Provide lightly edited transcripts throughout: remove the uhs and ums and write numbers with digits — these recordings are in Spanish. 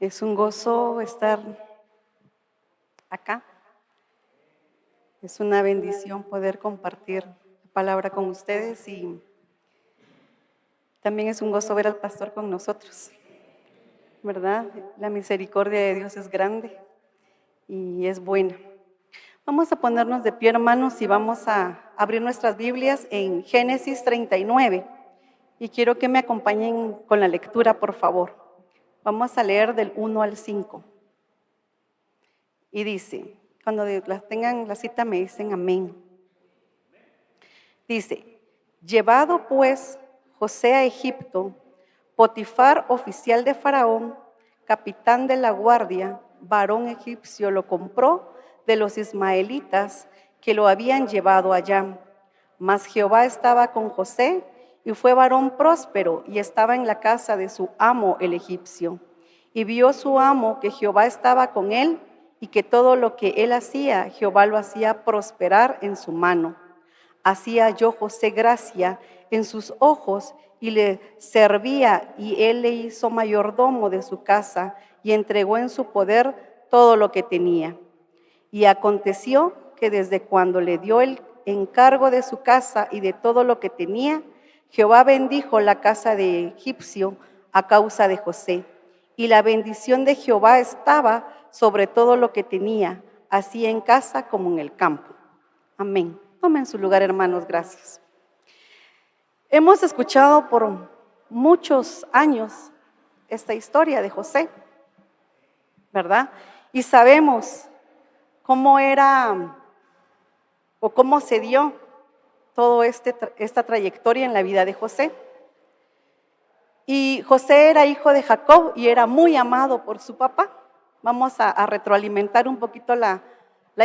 Es un gozo estar acá. Es una bendición poder compartir la palabra con ustedes y también es un gozo ver al pastor con nosotros, ¿verdad? La misericordia de Dios es grande y es buena. Vamos a ponernos de pie, hermanos, y vamos a abrir nuestras Biblias en Génesis 39. Y quiero que me acompañen con la lectura, por favor. Vamos a leer del 1 al 5. Y dice, cuando tengan la cita me dicen amén. Dice, llevado pues José a Egipto, Potifar, oficial de Faraón, capitán de la guardia, varón egipcio, lo compró de los ismaelitas que lo habían llevado allá. Mas Jehová estaba con José y fue varón próspero y estaba en la casa de su amo el egipcio. Y vio su amo que Jehová estaba con él y que todo lo que él hacía, Jehová lo hacía prosperar en su mano. Así halló José gracia en sus ojos y le servía, y él le hizo mayordomo de su casa y entregó en su poder todo lo que tenía. Y aconteció que desde cuando le dio el encargo de su casa y de todo lo que tenía, Jehová bendijo la casa de egipcio a causa de José. Y la bendición de Jehová estaba sobre todo lo que tenía, así en casa como en el campo. Amén. Tomen su lugar, hermanos, gracias. Hemos escuchado por muchos años esta historia de José, ¿verdad? Y sabemos cómo era o cómo se dio toda esta trayectoria en la vida de José. Y José era hijo de Jacob y era muy amado por su papá. Vamos a retroalimentar un poquito la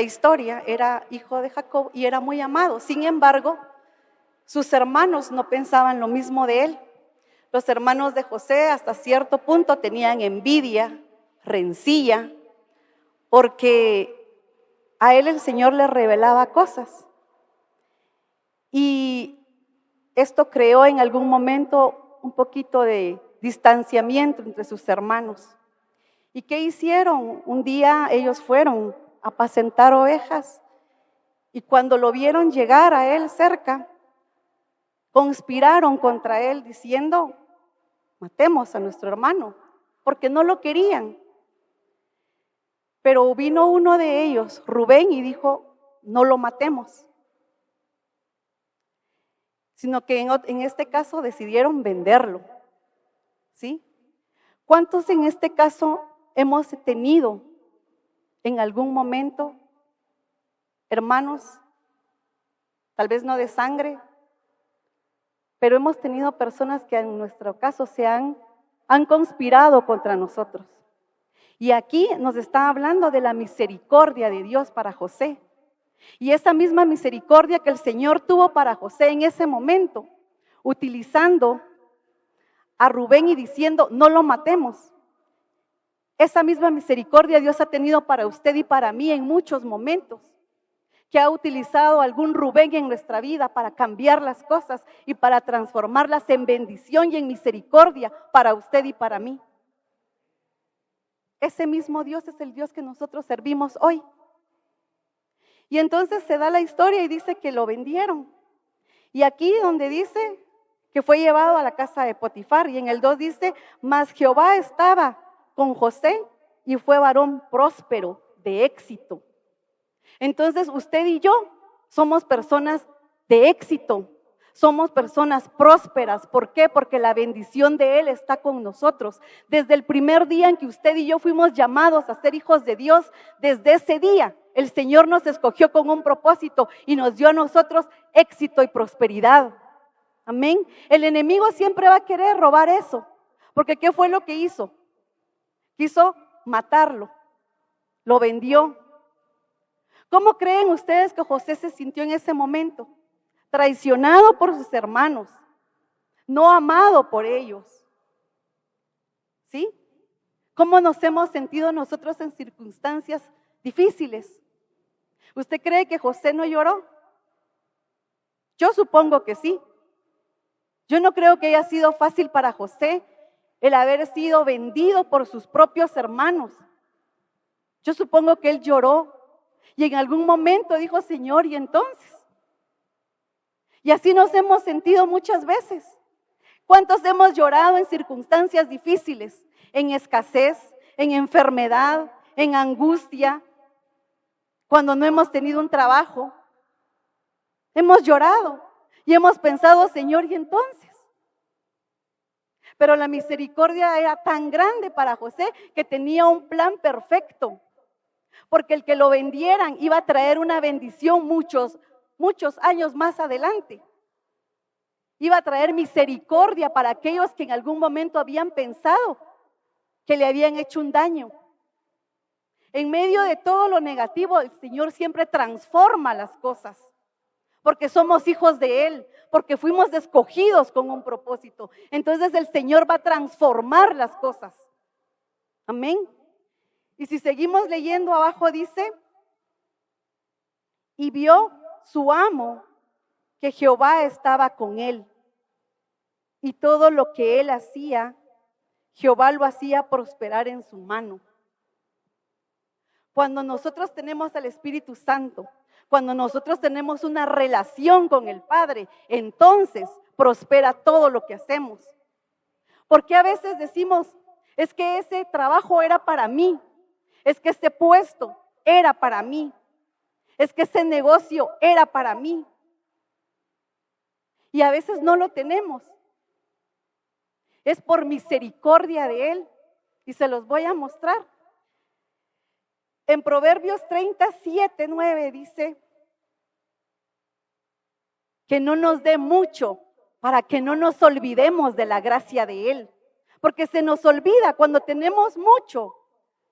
historia. Era hijo de Jacob y era muy amado. Sin embargo, sus hermanos no pensaban lo mismo de él. Los hermanos de José hasta cierto punto tenían envidia, rencilla, porque a él el Señor le revelaba cosas. Y esto creó en algún momento un poquito de distanciamiento entre sus hermanos. ¿Y qué hicieron? Un día ellos fueron a apacentar ovejas y cuando lo vieron llegar a él cerca, conspiraron contra él diciendo, matemos a nuestro hermano, porque no lo querían. Pero vino uno de ellos, Rubén, y dijo, no lo matemos. Sino que en este caso decidieron venderlo, ¿sí? ¿Cuántos en este caso hemos tenido en algún momento hermanos, tal vez no de sangre, pero hemos tenido personas que en nuestro caso han conspirado contra nosotros? Y aquí nos está hablando de la misericordia de Dios para José. Y esa misma misericordia que el Señor tuvo para José en ese momento, utilizando a Rubén y diciendo, no lo matemos. Esa misma misericordia Dios ha tenido para usted y para mí en muchos momentos, que ha utilizado algún Rubén en nuestra vida para cambiar las cosas y para transformarlas en bendición y en misericordia para usted y para mí. Ese mismo Dios es el Dios que nosotros servimos hoy. Y entonces se da la historia y dice que lo vendieron. Y aquí donde dice que fue llevado a la casa de Potifar, y en el 2 dice, mas Jehová estaba con José y fue varón próspero, de éxito. Entonces usted y yo somos personas de éxito, somos personas prósperas. ¿Por qué? Porque la bendición de Él está con nosotros. Desde el primer día en que usted y yo fuimos llamados a ser hijos de Dios, desde ese día el Señor nos escogió con un propósito y nos dio a nosotros éxito y prosperidad. Amén. El enemigo siempre va a querer robar eso, porque ¿qué fue lo que hizo? Quiso matarlo, lo vendió. ¿Cómo creen ustedes que José se sintió en ese momento? Traicionado por sus hermanos, no amado por ellos. ¿Sí? ¿Cómo nos hemos sentido nosotros en circunstancias difíciles? ¿Usted cree que José no lloró? Yo supongo que sí. Yo no creo que haya sido fácil para José el haber sido vendido por sus propios hermanos. Yo supongo que él lloró y en algún momento dijo, Señor, ¿y entonces? Y así nos hemos sentido muchas veces. ¿Cuántos hemos llorado en circunstancias difíciles? En escasez, en enfermedad, en angustia, cuando no hemos tenido un trabajo. Hemos llorado y hemos pensado, Señor, ¿y entonces? Pero la misericordia era tan grande para José que tenía un plan perfecto. Porque el que lo vendieran iba a traer una bendición muchos años más adelante. Iba a traer misericordia para aquellos que en algún momento habían pensado que le habían hecho un daño. En medio de todo lo negativo, el Señor siempre transforma las cosas. Porque somos hijos de Él, porque fuimos escogidos con un propósito. Entonces el Señor va a transformar las cosas. Amén. Y si seguimos leyendo abajo dice, y vio su amo que Jehová estaba con él, y todo lo que él hacía, Jehová lo hacía prosperar en su mano. Cuando nosotros tenemos al Espíritu Santo, cuando nosotros tenemos una relación con el Padre, entonces prospera todo lo que hacemos. Porque a veces decimos, es que ese trabajo era para mí, es que ese puesto era para mí, es que ese negocio era para mí. Y a veces no lo tenemos. Es por misericordia de Él. Y se los voy a mostrar. En Proverbios 37:9 dice que no nos dé mucho para que no nos olvidemos de la gracia de Él. Porque se nos olvida cuando tenemos mucho,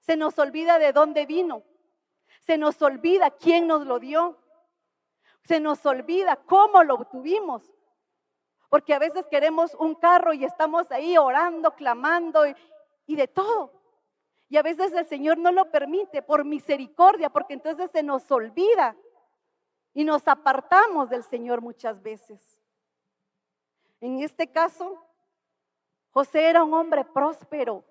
se nos olvida de dónde vino, se nos olvida quién nos lo dio, se nos olvida cómo lo obtuvimos. Porque a veces queremos un carro y estamos ahí orando, clamando y de todo. Y a veces el Señor no lo permite por misericordia, porque entonces se nos olvida y nos apartamos del Señor muchas veces. En este caso, José era un hombre próspero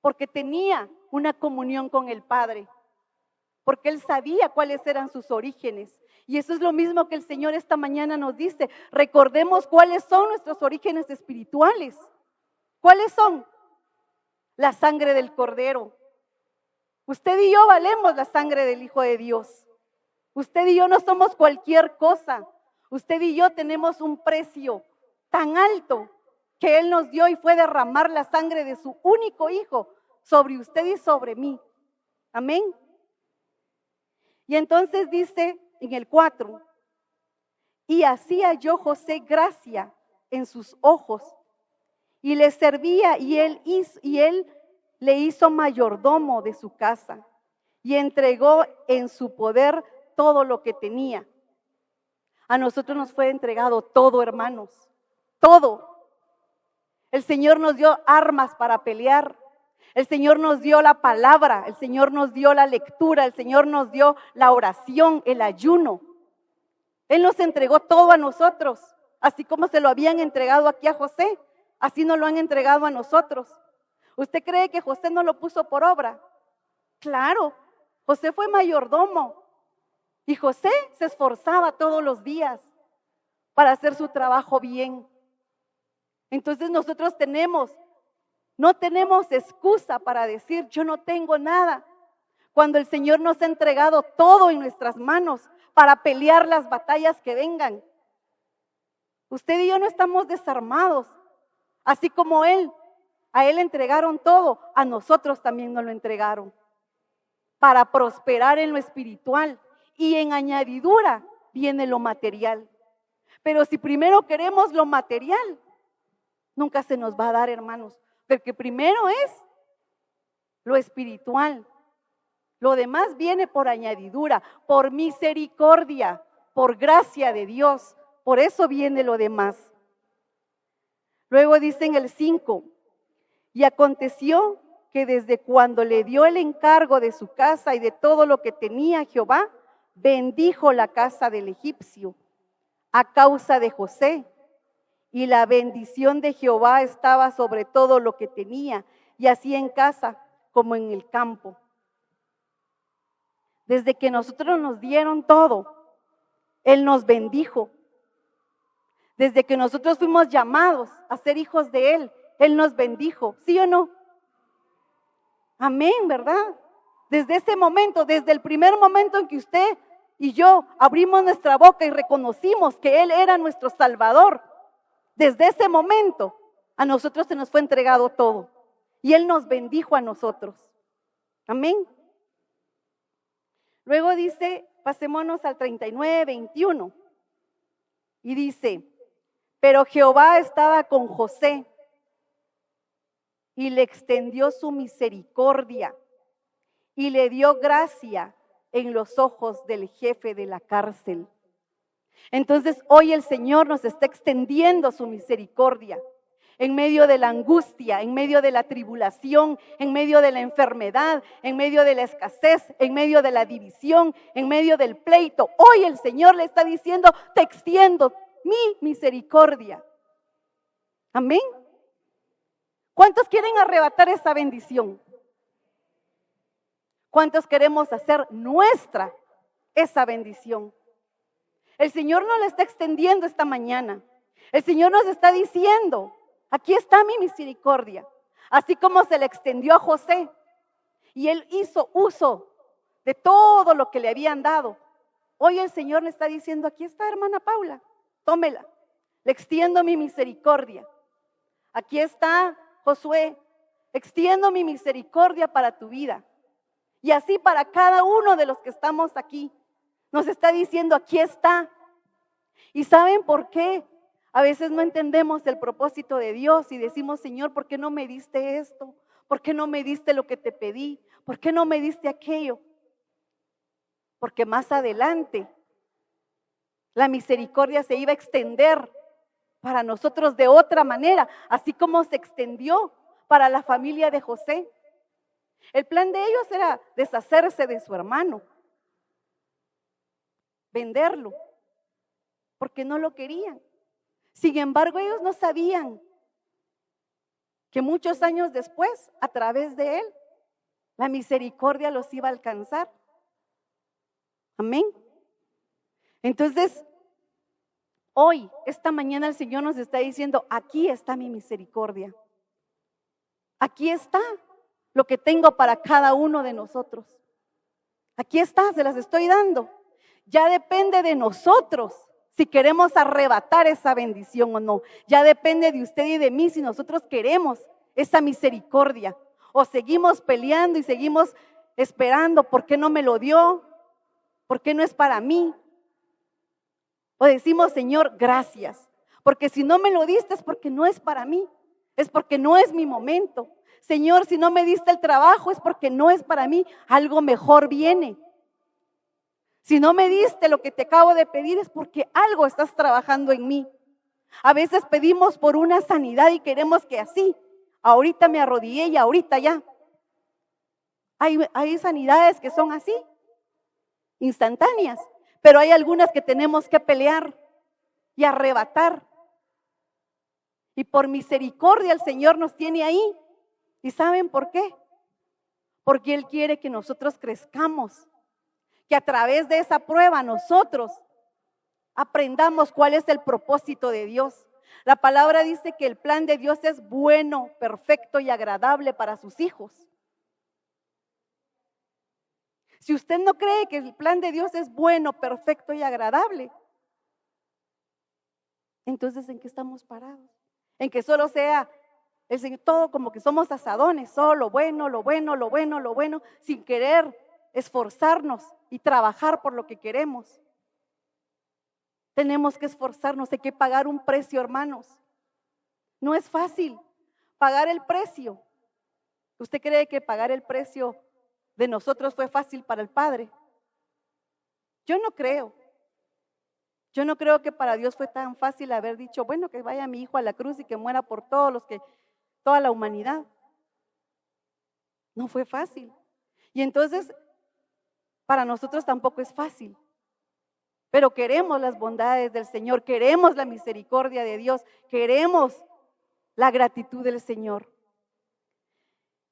porque tenía una comunión con el Padre, porque él sabía cuáles eran sus orígenes. Y eso es lo mismo que el Señor esta mañana nos dice. Recordemos cuáles son nuestros orígenes espirituales. ¿Cuáles son? La sangre del Cordero. Usted y yo valemos la sangre del Hijo de Dios. Usted y yo no somos cualquier cosa. Usted y yo tenemos un precio tan alto que Él nos dio y fue derramar la sangre de su único Hijo sobre usted y sobre mí. Amén. Y entonces dice en el 4, y hacía yo José gracia en sus ojos, y le servía, y él le hizo mayordomo de su casa, y entregó en su poder todo lo que tenía. A nosotros nos fue entregado todo, hermanos, todo. El Señor nos dio armas para pelear. El Señor nos dio la palabra, el Señor nos dio la lectura, el Señor nos dio la oración, el ayuno. Él nos entregó todo a nosotros, así como se lo habían entregado aquí a José, así nos lo han entregado a nosotros. ¿Usted cree que José no lo puso por obra? Claro, José fue mayordomo y José se esforzaba todos los días para hacer su trabajo bien. Entonces nosotros no tenemos excusa para decir yo no tengo nada, cuando el Señor nos ha entregado todo en nuestras manos para pelear las batallas que vengan. Usted y yo no estamos desarmados, así como a Él entregaron todo, a nosotros también nos lo entregaron, para prosperar en lo espiritual y en añadidura viene lo material. Pero si primero queremos lo material, nunca se nos va a dar, hermanos. Porque primero es lo espiritual. Lo demás viene por añadidura, por misericordia, por gracia de Dios. Por eso viene lo demás. Luego dice en el 5, y aconteció que desde cuando le dio el encargo de su casa y de todo lo que tenía Jehová, bendijo la casa del egipcio a causa de José. y la bendición de Jehová estaba sobre todo lo que tenía, y así en casa como en el campo. Desde que nosotros nos dieron todo, Él nos bendijo. Desde que nosotros fuimos llamados a ser hijos de Él, Él nos bendijo, ¿sí o no? Amén, ¿verdad? Desde ese momento, desde el primer momento en que usted y yo abrimos nuestra boca y reconocimos que Él era nuestro Salvador, desde ese momento a nosotros se nos fue entregado todo y Él nos bendijo a nosotros. Amén. Luego dice, pasémonos al 39:21 y dice, pero Jehová estaba con José y le extendió su misericordia y le dio gracia en los ojos del jefe de la cárcel. Entonces hoy el Señor nos está extendiendo su misericordia en medio de la angustia, en medio de la tribulación, en medio de la enfermedad, en medio de la escasez, en medio de la división, en medio del pleito. Hoy el Señor le está diciendo, te extiendo mi misericordia. Amén. ¿Cuántos quieren arrebatar esa bendición? ¿Cuántos queremos hacer nuestra esa bendición? El Señor nos la está extendiendo esta mañana. El Señor nos está diciendo, aquí está mi misericordia. Así como se le extendió a José y él hizo uso de todo lo que le habían dado. Hoy el Señor le está diciendo, aquí está, hermana Paula, tómela. Le extiendo mi misericordia. Aquí está, Josué, extiendo mi misericordia para tu vida. Y así para cada uno de los que estamos aquí, nos está diciendo, aquí está. ¿Y saben por qué? A veces no entendemos el propósito de Dios y decimos, Señor, ¿por qué no me diste esto? ¿Por qué no me diste lo que te pedí? ¿Por qué no me diste aquello? Porque más adelante la misericordia se iba a extender para nosotros de otra manera, así como se extendió para la familia de José. El plan de ellos era deshacerse de su hermano, venderlo, porque no lo querían. Sin embargo, ellos no sabían que muchos años después, a través de él, la misericordia los iba a alcanzar. Amén. Entonces, hoy, esta mañana el Señor nos está diciendo, aquí está mi misericordia. Aquí está lo que tengo para cada uno de nosotros. Aquí está, se las estoy dando. Ya depende de nosotros si queremos arrebatar esa bendición o no. Ya depende de usted y de mí si nosotros queremos esa misericordia. O seguimos peleando y seguimos esperando, ¿por qué no me lo dio? ¿Por qué no es para mí? O decimos, Señor, gracias. Porque si no me lo diste es porque no es para mí. Es porque no es mi momento. Señor, si no me diste el trabajo es porque no es para mí. Algo mejor viene. Si no me diste lo que te acabo de pedir es porque algo estás trabajando en mí. A veces pedimos por una sanidad y queremos que así, ahorita me arrodillé y ahorita ya. Hay sanidades que son así, instantáneas, pero hay algunas que tenemos que pelear y arrebatar. Y por misericordia el Señor nos tiene ahí. ¿Y saben por qué? Porque Él quiere que nosotros crezcamos, que a través de esa prueba nosotros aprendamos cuál es el propósito de Dios. La palabra dice que el plan de Dios es bueno, perfecto y agradable para sus hijos. Si usted no cree que el plan de Dios es bueno, perfecto y agradable, entonces ¿en qué estamos parados? En que solo sea el Señor, todo como que somos asadones, solo lo bueno, lo bueno, lo bueno, lo bueno, sin querer esforzarnos y trabajar por lo que queremos. Tenemos que esforzarnos, hay que pagar un precio, hermanos. No es fácil pagar el precio. ¿Usted cree que pagar el precio de nosotros fue fácil para el Padre? Yo no creo. Yo no creo que para Dios fue tan fácil haber dicho, bueno, que vaya mi hijo a la cruz y que muera por toda la humanidad. No fue fácil. Y entonces, para nosotros tampoco es fácil. pero queremos las bondades del Señor, queremos la misericordia de Dios, queremos la gratitud del Señor.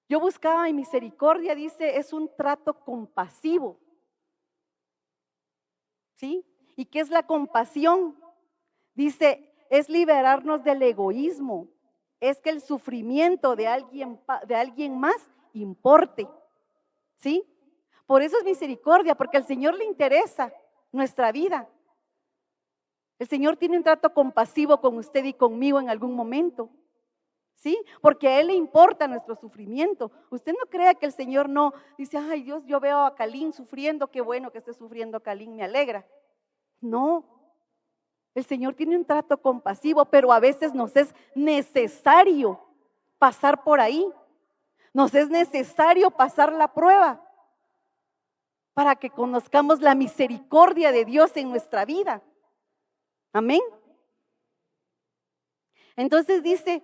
Yo buscaba, y misericordia, dice, es un trato compasivo. ¿Sí? ¿Y qué es la compasión? Dice, es liberarnos del egoísmo, es que el sufrimiento de alguien más importe. ¿Sí? Por eso es misericordia, porque al Señor le interesa nuestra vida. El Señor tiene un trato compasivo con usted y conmigo en algún momento. ¿Sí? Porque a Él le importa nuestro sufrimiento. Usted no crea que el Señor no dice, ay Dios, yo veo a Calín sufriendo, qué bueno que esté sufriendo Calín, me alegra. No, el Señor tiene un trato compasivo, pero a veces nos es necesario pasar por ahí. Nos es necesario pasar la prueba para que conozcamos la misericordia de Dios en nuestra vida. Amén. Entonces dice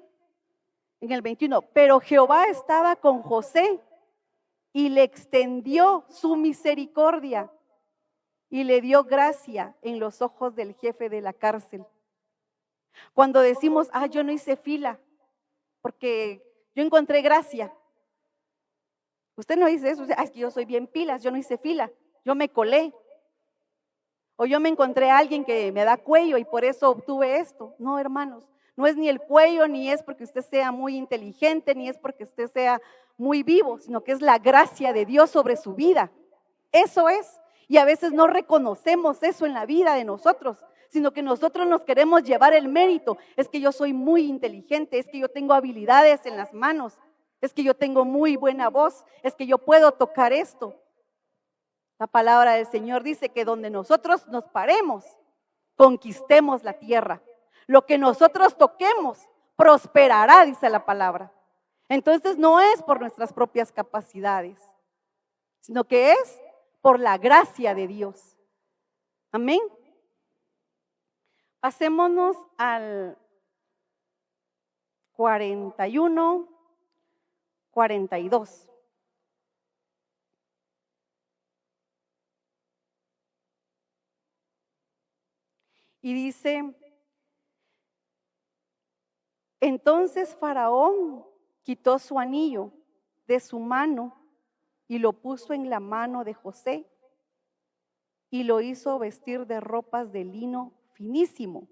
en el 21, pero Jehová estaba con José y le extendió su misericordia y le dio gracia en los ojos del jefe de la cárcel. Cuando decimos, yo no hice fila porque yo encontré gracia. Usted no dice eso, es que yo soy bien pilas, yo no hice fila, yo me colé. O yo me encontré a alguien que me da cuello y por eso obtuve esto. No, hermanos, no es ni el cuello, ni es porque usted sea muy inteligente, ni es porque usted sea muy vivo, sino que es la gracia de Dios sobre su vida. Eso es. Y a veces no reconocemos eso en la vida de nosotros, sino que nosotros nos queremos llevar el mérito. Es que yo soy muy inteligente, es que yo tengo habilidades en las manos, es que yo tengo muy buena voz, es que yo puedo tocar esto. La palabra del Señor dice que donde nosotros nos paremos, conquistemos la tierra. Lo que nosotros toquemos, prosperará, dice la palabra. Entonces no es por nuestras propias capacidades, sino que es por la gracia de Dios. Amén. Pasémonos al 41, 42. Y dice, entonces Faraón quitó su anillo de su mano y lo puso en la mano de José y lo hizo vestir de ropas de lino finísimo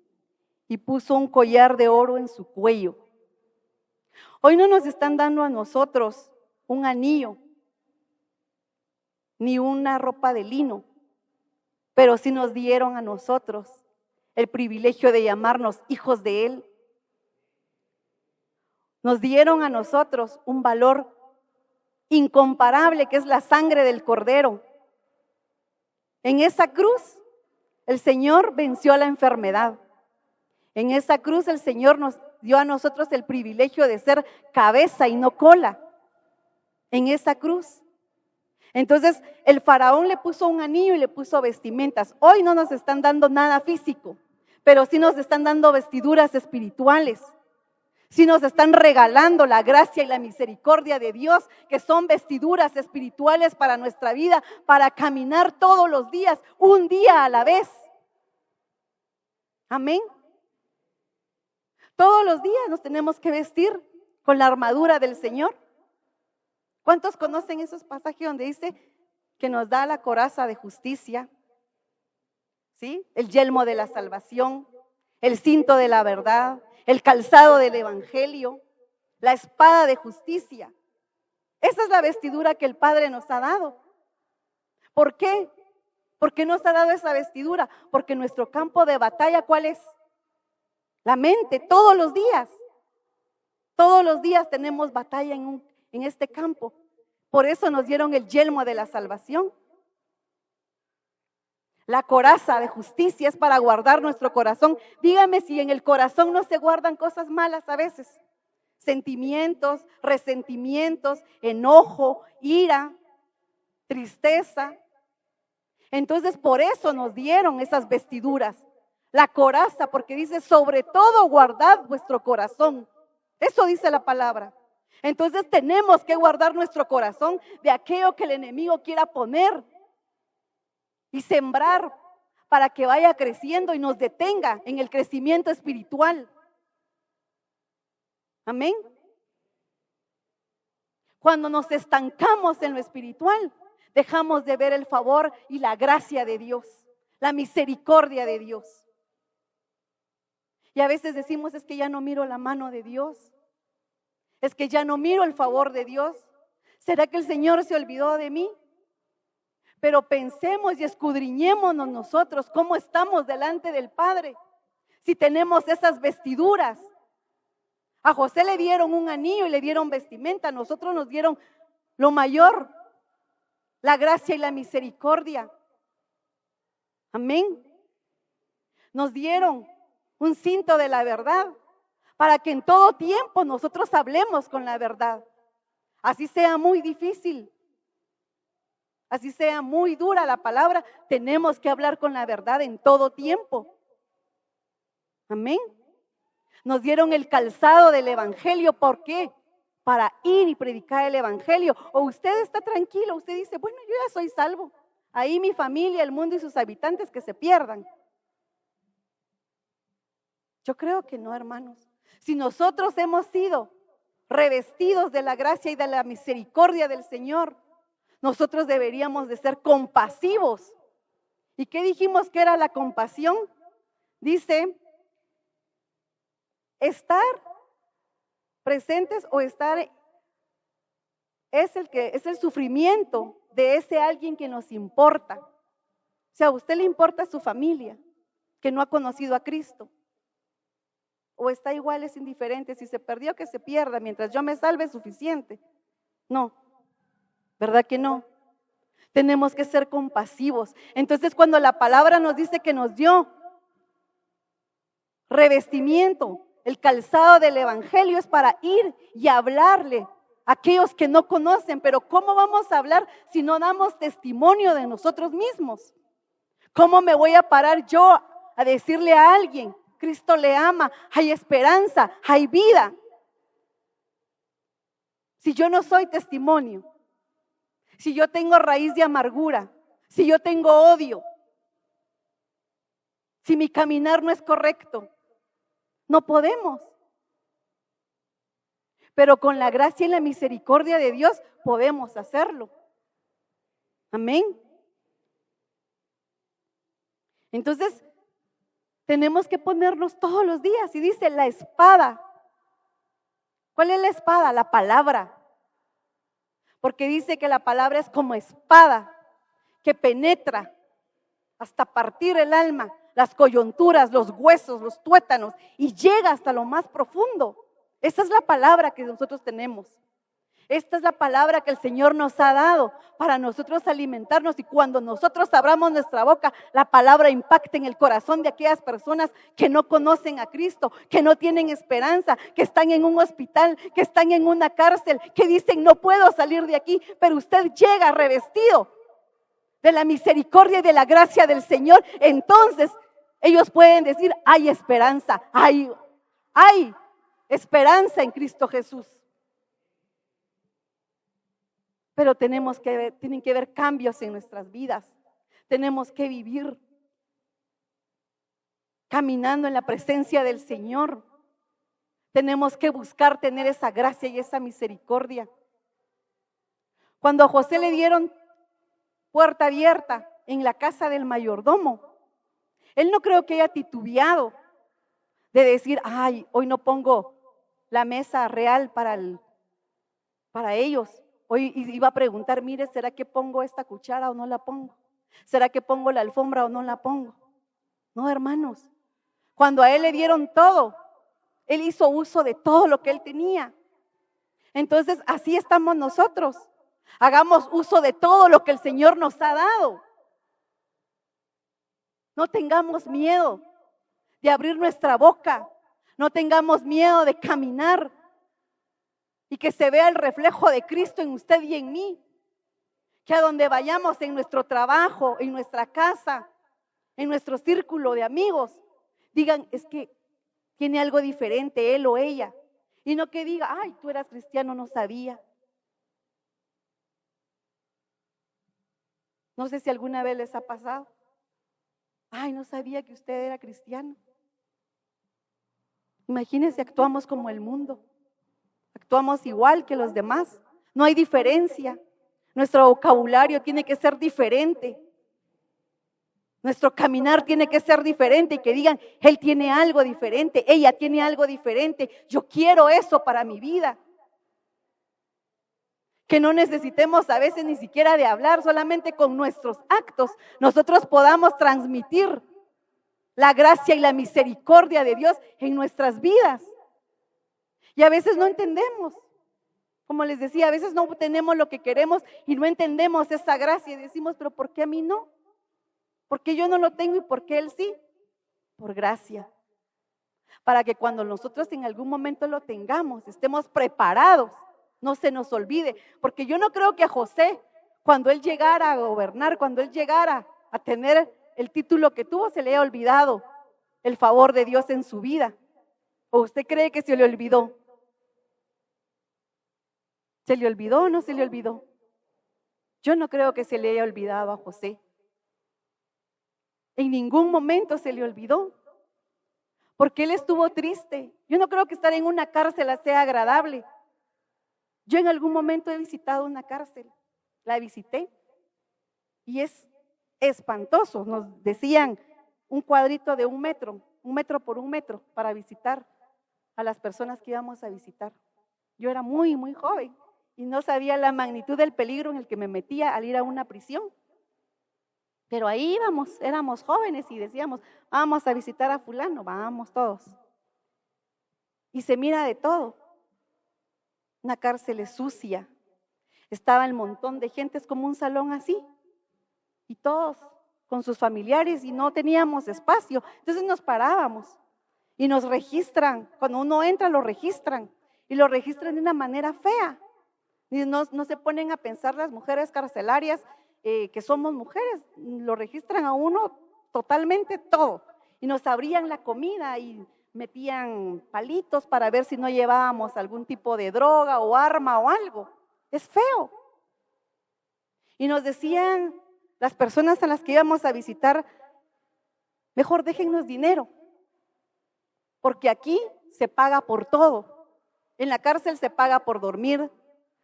y puso un collar de oro en su cuello. Hoy no nos están dando a nosotros un anillo ni una ropa de lino, pero sí nos dieron a nosotros el privilegio de llamarnos hijos de Él. Nos dieron a nosotros un valor incomparable que es la sangre del Cordero. En esa cruz el Señor venció a la enfermedad. En esa cruz el Señor nos dio a nosotros el privilegio de ser cabeza y no cola. En esa cruz. Entonces el faraón le puso un anillo y le puso vestimentas. Hoy no nos están dando nada físico, pero sí nos están dando vestiduras espirituales. Sí nos están regalando la gracia y la misericordia de Dios, que son vestiduras espirituales para nuestra vida, para caminar todos los días, un día a la vez. Amén. Todos los días nos tenemos que vestir con la armadura del Señor. ¿Cuántos conocen esos pasajes donde dice que nos da la coraza de justicia? ¿Sí? El yelmo de la salvación, el cinto de la verdad, el calzado del evangelio, la espada de justicia. Esa es la vestidura que el Padre nos ha dado. ¿Por qué? ¿Por qué nos ha dado esa vestidura? Porque nuestro campo de batalla, ¿cuál es? La mente, todos los días. Todos los días tenemos batalla en este campo. Por eso nos dieron el yelmo de la salvación. La coraza de justicia es para guardar nuestro corazón. Dígame si en el corazón no se guardan cosas malas a veces. Sentimientos, resentimientos, enojo, ira, tristeza. Entonces por eso nos dieron esas vestiduras. La coraza, porque dice, sobre todo guardad vuestro corazón. Eso dice la palabra. Entonces tenemos que guardar nuestro corazón de aquello que el enemigo quiera poner y sembrar para que vaya creciendo y nos detenga en el crecimiento espiritual. Amén. Cuando nos estancamos en lo espiritual, dejamos de ver el favor y la gracia de Dios, la misericordia de Dios. Y a veces decimos, es que ya no miro la mano de Dios, es que ya no miro el favor de Dios. ¿Será que el Señor se olvidó de mí? Pero pensemos y escudriñémonos nosotros cómo estamos delante del Padre. Si tenemos esas vestiduras. A José le dieron un anillo y le dieron vestimenta. A nosotros nos dieron lo mayor, la gracia y la misericordia. Amén. Nos dieron un cinto de la verdad para que en todo tiempo nosotros hablemos con la verdad. Así sea muy difícil, así sea muy dura la palabra, tenemos que hablar con la verdad en todo tiempo. Amén. Nos dieron el calzado del evangelio. ¿Por qué? Para ir y predicar el evangelio. O usted está tranquilo, usted dice, bueno, yo ya soy salvo. Ahí mi familia, el mundo y sus habitantes que se pierdan. Yo creo que no, hermanos. Si nosotros hemos sido revestidos de la gracia y de la misericordia del Señor, nosotros deberíamos de ser compasivos. ¿Y qué dijimos que era la compasión? Dice, estar presentes o estar es el sufrimiento de ese alguien que nos importa. O sea, a usted le importa su familia, que no ha conocido a Cristo. O está igual, es indiferente, si se perdió que se pierda, mientras yo me salve es suficiente. No, ¿verdad que no? Tenemos que ser compasivos. Entonces cuando la palabra nos dice que nos dio revestimiento, el calzado del evangelio es para ir y hablarle a aquellos que no conocen. Pero ¿cómo vamos a hablar si no damos testimonio de nosotros mismos? ¿Cómo me voy a parar yo a decirle a alguien, Cristo le ama, hay esperanza, hay vida? Si yo no soy testimonio, si yo tengo raíz de amargura, si yo tengo odio, si mi caminar no es correcto, no podemos. Pero con la gracia y la misericordia de Dios podemos hacerlo. Amén. Entonces, tenemos que ponernos todos los días. Y dice la espada. ¿Cuál es la espada? La palabra. Porque dice que la palabra es como espada que penetra hasta partir el alma, las coyunturas, los huesos, los tuétanos, y llega hasta lo más profundo. Esa es la palabra que nosotros tenemos. Esta es la palabra que el Señor nos ha dado para nosotros alimentarnos, y cuando nosotros abramos nuestra boca, la palabra impacta en el corazón de aquellas personas que no conocen a Cristo, que no tienen esperanza, que están en un hospital, que están en una cárcel, que dicen no puedo salir de aquí, pero usted llega revestido de la misericordia y de la gracia del Señor. Entonces ellos pueden decir hay esperanza, hay esperanza en Cristo Jesús. Pero tienen que haber cambios en nuestras vidas. Tenemos que vivir caminando en la presencia del Señor. Tenemos que buscar tener esa gracia y esa misericordia. Cuando a José le dieron puerta abierta en la casa del mayordomo, él no creo que haya titubeado de decir, ay, hoy no pongo la mesa real para ellos. Hoy iba a preguntar, mire, ¿será que pongo esta cuchara o no la pongo? ¿Será que pongo la alfombra o no la pongo? No, hermanos. Cuando a él le dieron todo, él hizo uso de todo lo que él tenía. Entonces, así estamos nosotros. Hagamos uso de todo lo que el Señor nos ha dado. No tengamos miedo de abrir nuestra boca. No tengamos miedo de caminar. Y que se vea el reflejo de Cristo en usted y en mí. Que a donde vayamos, en nuestro trabajo, en nuestra casa, en nuestro círculo de amigos, digan, es que tiene algo diferente él o ella. Y no que diga, ay, tú eras cristiano, no sabía. No sé si alguna vez les ha pasado. Ay, no sabía que usted era cristiano. Imagínense, actuamos como el mundo. Actuamos igual que los demás. No hay diferencia. Nuestro vocabulario tiene que ser diferente. Nuestro caminar tiene que ser diferente y que digan, él tiene algo diferente, ella tiene algo diferente. Yo quiero eso para mi vida. Que no necesitemos a veces ni siquiera de hablar, solamente con nuestros actos nosotros podamos transmitir la gracia y la misericordia de Dios en nuestras vidas. Y a veces no entendemos. Como les decía, a veces no obtenemos lo que queremos y no entendemos esa gracia y decimos, pero ¿por qué a mí no? ¿Por qué yo no lo tengo y por qué él sí? Por gracia. Para que cuando nosotros en algún momento lo tengamos, estemos preparados, no se nos olvide. Porque yo no creo que a José, cuando él llegara a gobernar, cuando él llegara a tener el título que tuvo, se le haya olvidado el favor de Dios en su vida. ¿O usted cree que se le olvidó? ¿Se le olvidó o no se le olvidó? Yo no creo que se le haya olvidado a José. En ningún momento se le olvidó, porque él estuvo triste. Yo no creo que estar en una cárcel sea agradable. Yo en algún momento he visitado una cárcel, la visité y es espantoso. Nos decían un cuadrito de 1 metro, 1 metro por 1 metro para visitar a las personas que íbamos a visitar. Yo era muy, muy joven y no sabía la magnitud del peligro en el que me metía al ir a una prisión. Pero ahí íbamos, éramos jóvenes y decíamos, vamos a visitar a fulano, vamos todos. Y se mira de todo. Una cárcel es sucia. Estaba el montón de gente, es como un salón así. Y todos con sus familiares y no teníamos espacio. Entonces nos parábamos y nos registran. Cuando uno entra lo registran y lo registran de una manera fea. Y no se ponen a pensar las mujeres carcelarias que somos mujeres, lo registran a uno totalmente todo y nos abrían la comida y metían palitos para ver si no llevábamos algún tipo de droga o arma o algo. Es feo. Y nos decían las personas a las que íbamos a visitar, mejor déjennos dinero, porque aquí se paga por todo. En la cárcel se paga por dormir,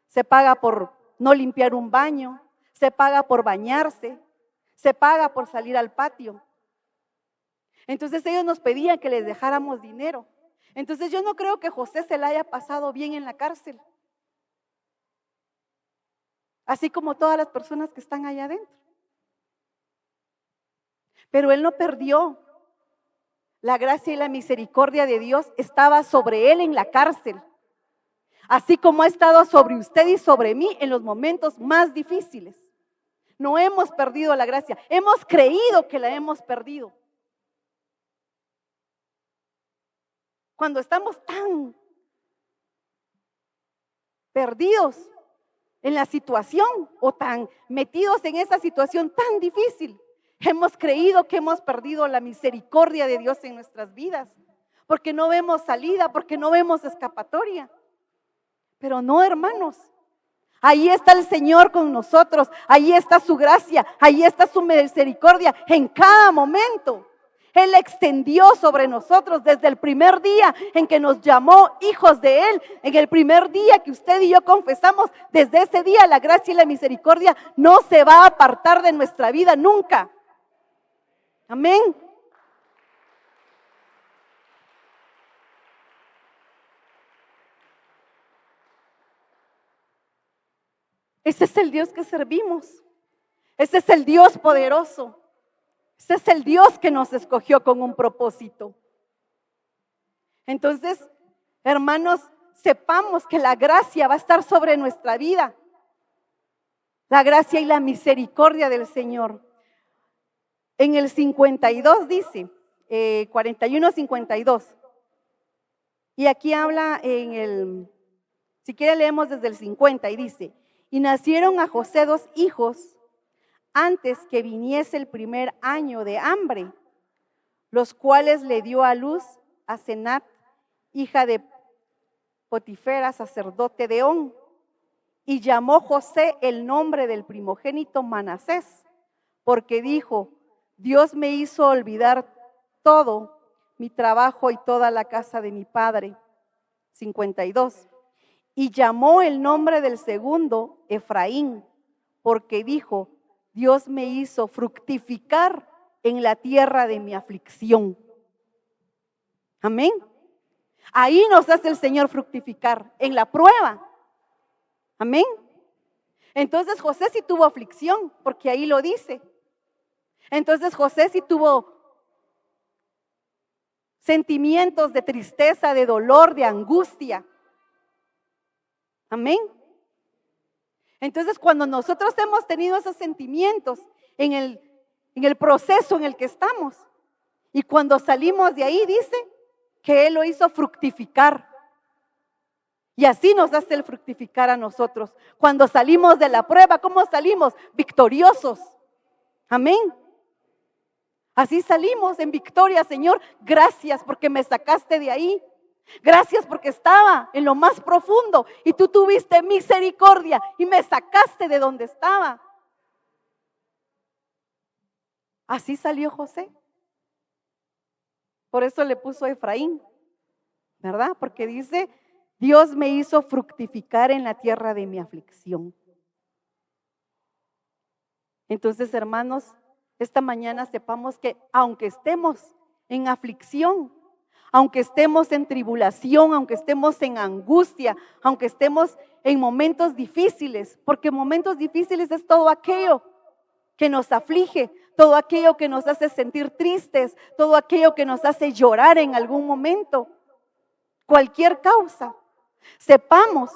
se paga por no limpiar un baño, se paga por bañarse, se paga por salir al patio. Entonces ellos nos pedían que les dejáramos dinero. Entonces yo no creo que José se la haya pasado bien en la cárcel. Así como todas las personas que están allá adentro. Pero él no perdió. La gracia y la misericordia de Dios estaba sobre él en la cárcel. Así como ha estado sobre usted y sobre mí en los momentos más difíciles. No hemos perdido la gracia, hemos creído que la hemos perdido. Cuando estamos tan perdidos en la situación o tan metidos en esa situación tan difícil, hemos creído que hemos perdido la misericordia de Dios en nuestras vidas, porque no vemos salida, porque no vemos escapatoria. Pero no, hermanos. Ahí está el Señor con nosotros, ahí está su gracia, ahí está su misericordia en cada momento. Él extendió sobre nosotros desde el primer día en que nos llamó hijos de Él, en el primer día que usted y yo confesamos, desde ese día la gracia y la misericordia no se va a apartar de nuestra vida nunca. Amén. Ese es el Dios que servimos. Ese es el Dios poderoso. Ese es el Dios que nos escogió con un propósito. Entonces, hermanos, sepamos que la gracia va a estar sobre nuestra vida. La gracia y la misericordia del Señor. En el 52 dice, 41-52. Y aquí habla si quiere leemos desde el 50 y dice: y nacieron a José 2 hijos antes que viniese el primer año de hambre, los cuales le dio a luz a Senat, hija de Potifera, sacerdote de On, y llamó José el nombre del primogénito Manasés, porque dijo: Dios me hizo olvidar todo mi trabajo y toda la casa de mi padre. 52. Y llamó el nombre del segundo Efraín, porque dijo, Dios me hizo fructificar en la tierra de mi aflicción. Amén. Ahí nos hace el Señor fructificar, en la prueba. Amén. Entonces José sí tuvo aflicción, porque ahí lo dice. Entonces José sí tuvo sentimientos de tristeza, de dolor, de angustia. Amén. Entonces cuando nosotros hemos tenido esos sentimientos en el proceso en el que estamos, y cuando salimos de ahí dice que Él lo hizo fructificar. Y así nos hace el fructificar a nosotros. Cuando salimos de la prueba, ¿cómo salimos? Victoriosos. Amén. Así salimos en victoria, Señor. Gracias porque me sacaste de ahí. Gracias porque estaba en lo más profundo y tú tuviste misericordia y me sacaste de donde estaba. Así salió José. Por eso le puso Efraín, ¿verdad? Porque dice, Dios me hizo fructificar en la tierra de mi aflicción. Entonces, hermanos, esta mañana sepamos que aunque estemos en aflicción, aunque estemos en tribulación, aunque estemos en angustia, aunque estemos en momentos difíciles, porque momentos difíciles es todo aquello que nos aflige, todo aquello que nos hace sentir tristes, todo aquello que nos hace llorar en algún momento, cualquier causa. Sepamos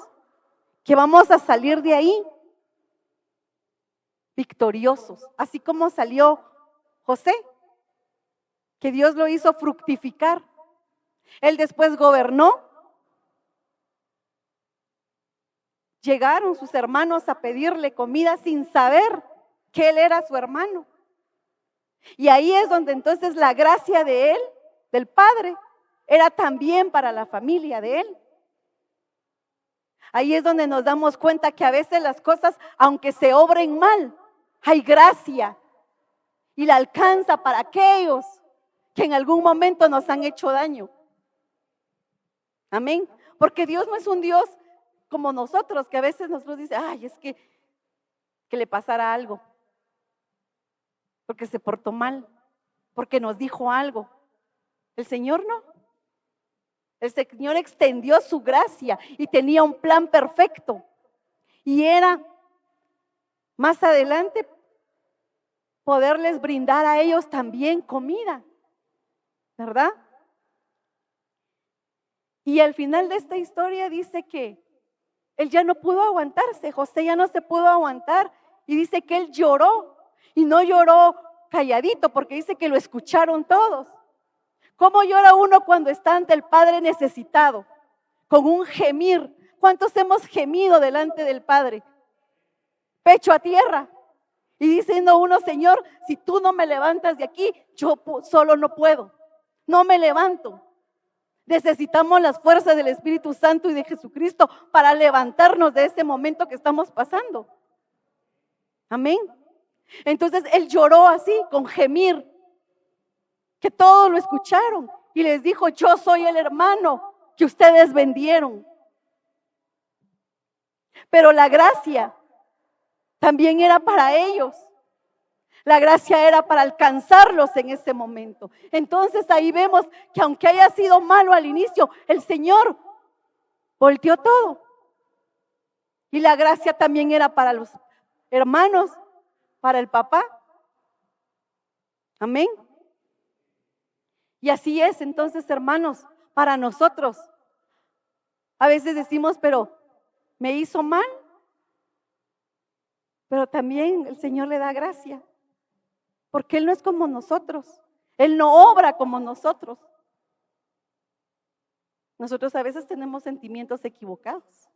que vamos a salir de ahí victoriosos, así como salió José, que Dios lo hizo fructificar. Él después gobernó. Llegaron sus hermanos a pedirle comida sin saber que él era su hermano. Y ahí es donde entonces la gracia de él, del Padre, era también para la familia de él. Ahí es donde nos damos cuenta que a veces las cosas, aunque se obren mal, hay gracia y la alcanza para aquellos que en algún momento nos han hecho daño. Amén. Porque Dios no es un Dios como nosotros, que a veces nosotros dice, ay, es que le pasara algo, porque se portó mal, porque nos dijo algo. El Señor no. El Señor extendió su gracia y tenía un plan perfecto. Y era más adelante poderles brindar a ellos también comida, ¿verdad? Y al final de esta historia dice que él ya no pudo aguantarse, José ya no se pudo aguantar. Y dice que él lloró, y no lloró calladito, porque dice que lo escucharon todos. ¿Cómo llora uno cuando está ante el Padre necesitado? Con un gemir. ¿Cuántos hemos gemido delante del Padre? Pecho a tierra. Y diciendo uno, Señor, si tú no me levantas de aquí, yo solo no puedo. No me levanto. Necesitamos las fuerzas del Espíritu Santo y de Jesucristo para levantarnos de ese momento que estamos pasando. Amén. Entonces él lloró así, con gemir, que todos lo escucharon, y les dijo, yo soy el hermano que ustedes vendieron. Pero la gracia también era para ellos. La gracia era para alcanzarlos en ese momento. Entonces ahí vemos que aunque haya sido malo al inicio, el Señor volteó todo. Y la gracia también era para los hermanos, para el papá. Amén. Y así es entonces, hermanos, para nosotros. A veces decimos, pero me hizo mal. Pero también el Señor le da gracia. Porque Él no es como nosotros. Él no obra como nosotros. Nosotros a veces tenemos sentimientos equivocados.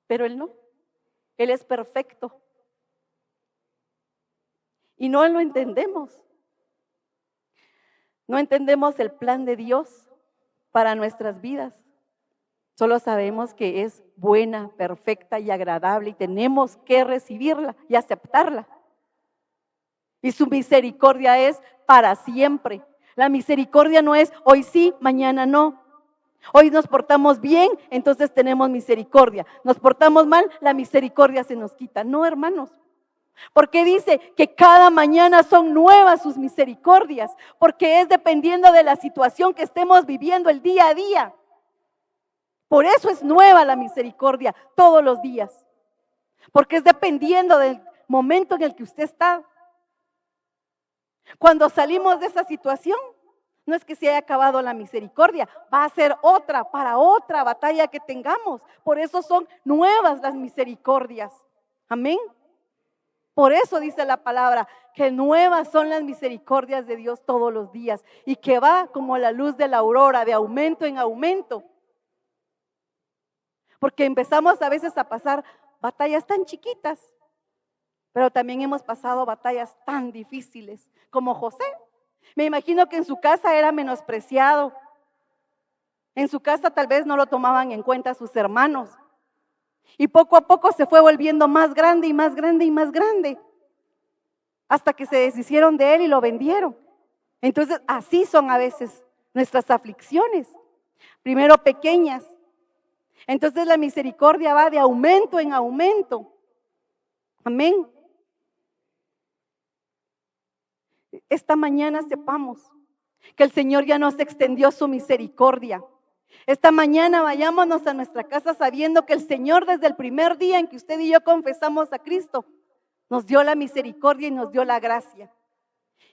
Pero Él no. Él es perfecto. Y no lo entendemos. No entendemos el plan de Dios para nuestras vidas. Solo sabemos que es buena, perfecta y agradable y tenemos que recibirla y aceptarla. Y su misericordia es para siempre. La misericordia no es hoy sí, mañana no. Hoy nos portamos bien, entonces tenemos misericordia. Nos portamos mal, la misericordia se nos quita. No, hermanos. Porque dice que cada mañana son nuevas sus misericordias, porque es dependiendo de la situación que estemos viviendo el día a día. Por eso es nueva la misericordia todos los días, porque es dependiendo del momento en el que usted está. Cuando salimos de esa situación, no es que se haya acabado la misericordia, va a ser otra para otra batalla que tengamos. Por eso son nuevas las misericordias. Amén. Por eso dice la palabra que nuevas son las misericordias de Dios todos los días y que va como la luz de la aurora, de aumento en aumento. Porque empezamos a veces a pasar batallas tan chiquitas, pero también hemos pasado batallas tan difíciles como José. Me imagino que en su casa era menospreciado. En su casa tal vez no lo tomaban en cuenta sus hermanos. Y poco a poco se fue volviendo más grande y más grande y más grande. Hasta que se deshicieron de él y lo vendieron. Entonces así son a veces nuestras aflicciones. Primero pequeñas. Entonces la misericordia va de aumento en aumento. Amén. Esta mañana sepamos que el Señor ya nos extendió su misericordia. Esta mañana vayámonos a nuestra casa sabiendo que el Señor desde el primer día en que usted y yo confesamos a Cristo, nos dio la misericordia y nos dio la gracia.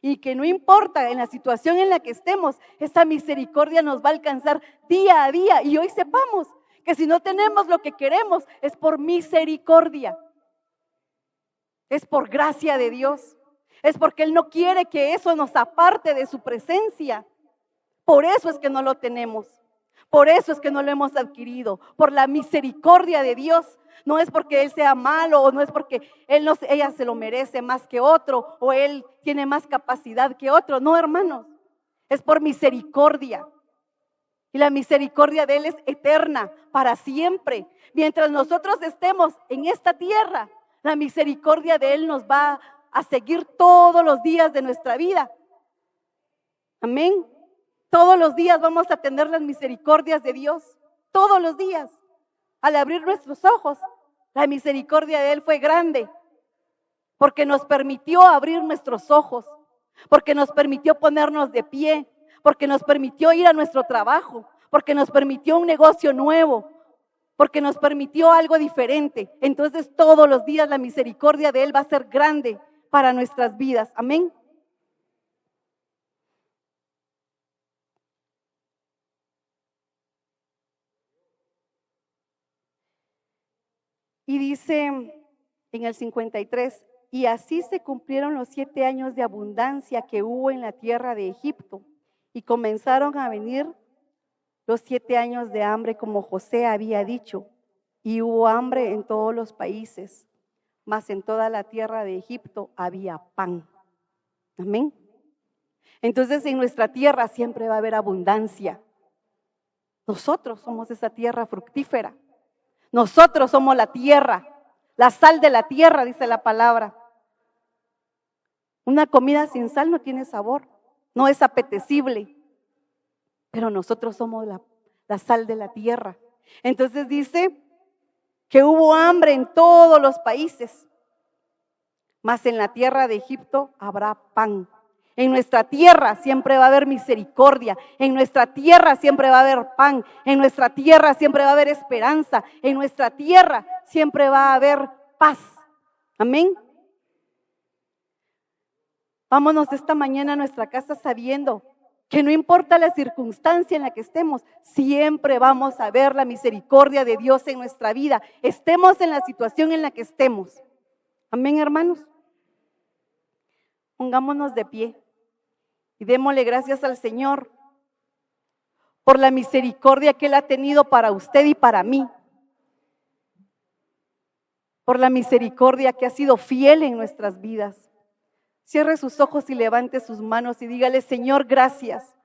Y que no importa en la situación en la que estemos, esa misericordia nos va a alcanzar día a día. Y hoy sepamos que si no tenemos lo que queremos es por misericordia. Es por gracia de Dios. Es porque Él no quiere que eso nos aparte de su presencia. Por eso es que no lo tenemos. Por eso es que no lo hemos adquirido. Por la misericordia de Dios. No es porque Él sea malo o no es porque ella se lo merece más que otro o Él tiene más capacidad que otro. No, hermanos. Es por misericordia. Y la misericordia de Él es eterna, para siempre. Mientras nosotros estemos en esta tierra, la misericordia de Él nos va a seguir todos los días de nuestra vida. Amén. Todos los días vamos a tener las misericordias de Dios. Todos los días. Al abrir nuestros ojos, la misericordia de Él fue grande. Porque nos permitió abrir nuestros ojos. Porque nos permitió ponernos de pie. Porque nos permitió ir a nuestro trabajo. Porque nos permitió un negocio nuevo. Porque nos permitió algo diferente. Entonces todos los días la misericordia de Él va a ser grande para nuestras vidas. Amén. Y dice en el 53, y así se cumplieron los 7 años de abundancia que hubo en la tierra de Egipto, y comenzaron a venir los 7 años de hambre como José había dicho, y hubo hambre en todos los países, mas en toda la tierra de Egipto había pan. Amén. Entonces en nuestra tierra siempre va a haber abundancia. Nosotros somos esa tierra fructífera. Nosotros somos la tierra, la sal de la tierra, dice la palabra. Una comida sin sal no tiene sabor, no es apetecible, pero nosotros somos la sal de la tierra. Entonces dice que hubo hambre en todos los países, mas en la tierra de Egipto habrá pan. En nuestra tierra siempre va a haber misericordia, en nuestra tierra siempre va a haber pan, en nuestra tierra siempre va a haber esperanza, en nuestra tierra siempre va a haber paz. Amén. Vámonos esta mañana a nuestra casa sabiendo que no importa la circunstancia en la que estemos, siempre vamos a ver la misericordia de Dios en nuestra vida, estemos en la situación en la que estemos. Amén, hermanos. Pongámonos de pie y démosle gracias al Señor por la misericordia que Él ha tenido para usted y para mí. Por la misericordia que ha sido fiel en nuestras vidas. Cierre sus ojos y levante sus manos y dígale: Señor, gracias.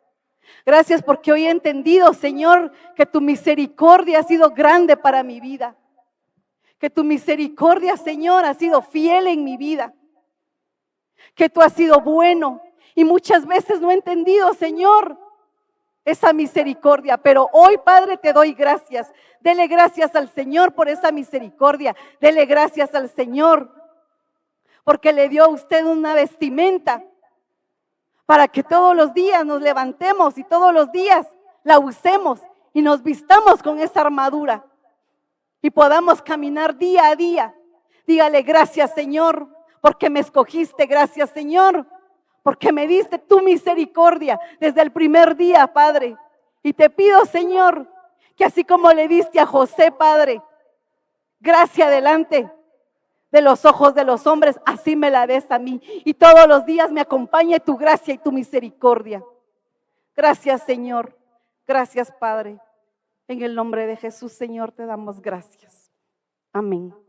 Gracias porque hoy he entendido, Señor, que tu misericordia ha sido grande para mi vida. Que tu misericordia, Señor, ha sido fiel en mi vida. que tú has sido bueno y muchas veces no he entendido, Señor, esa misericordia, pero hoy, Padre, te doy gracias. Dele gracias al Señor por esa misericordia. Dele gracias al Señor porque le dio a usted una vestimenta para que todos los días nos levantemos y todos los días la usemos y nos vistamos con esa armadura y podamos caminar día a día. Dígale gracias, Señor, porque me escogiste. Gracias, Señor, porque me diste tu misericordia desde el primer día, Padre. Y te pido, Señor, que así como le diste a José, Padre, gracia delante de los ojos de los hombres, así me la des a mí. Y todos los días me acompañe tu gracia y tu misericordia. Gracias, Señor. Gracias, Padre. En el nombre de Jesús, Señor, te damos gracias. Amén.